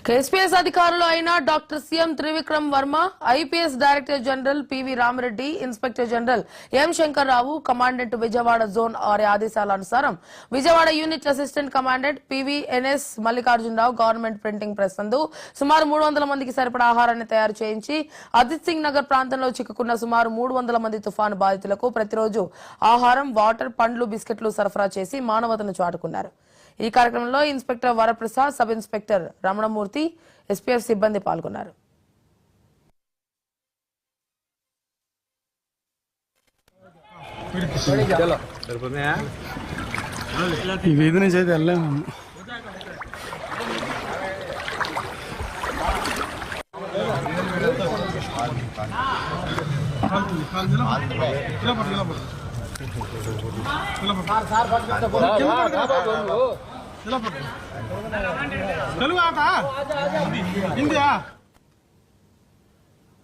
SPS అధికారులు అయిన doctor CM Trivikram Varma, IPS director general PV Ramireddy, inspector general M Shankarrao, commandant Vijayawada zone వారి ఆదేశాల అనుసారం Vijayawada unit assistant commandant PVNS Mallikarjunarao government printing press నందు సుమారు 300 మందికి సరిపడా ఆహారాన్ని తయారు చేయించి అజిత్ సింగ్ నగర్ ప్రాంతంలో చిక్కుకున్న సుమారు 300 మంది తుఫాను బాధితులకు ప్రతిరోజు ఆహారం, వాటర్, పండ్లు, బిస్కెట్లు సరఫరా చేసి మానవతను చాటుకున్నారు. ఈ కార్యక్రమంలో inspector Varaprasad, sub inspector Ramanamurthy, SPF సిబ్బంది పాల్గొన్నారు. ఈ వీధి నుంచి అయితే వెళ్ళాము. తెలుగు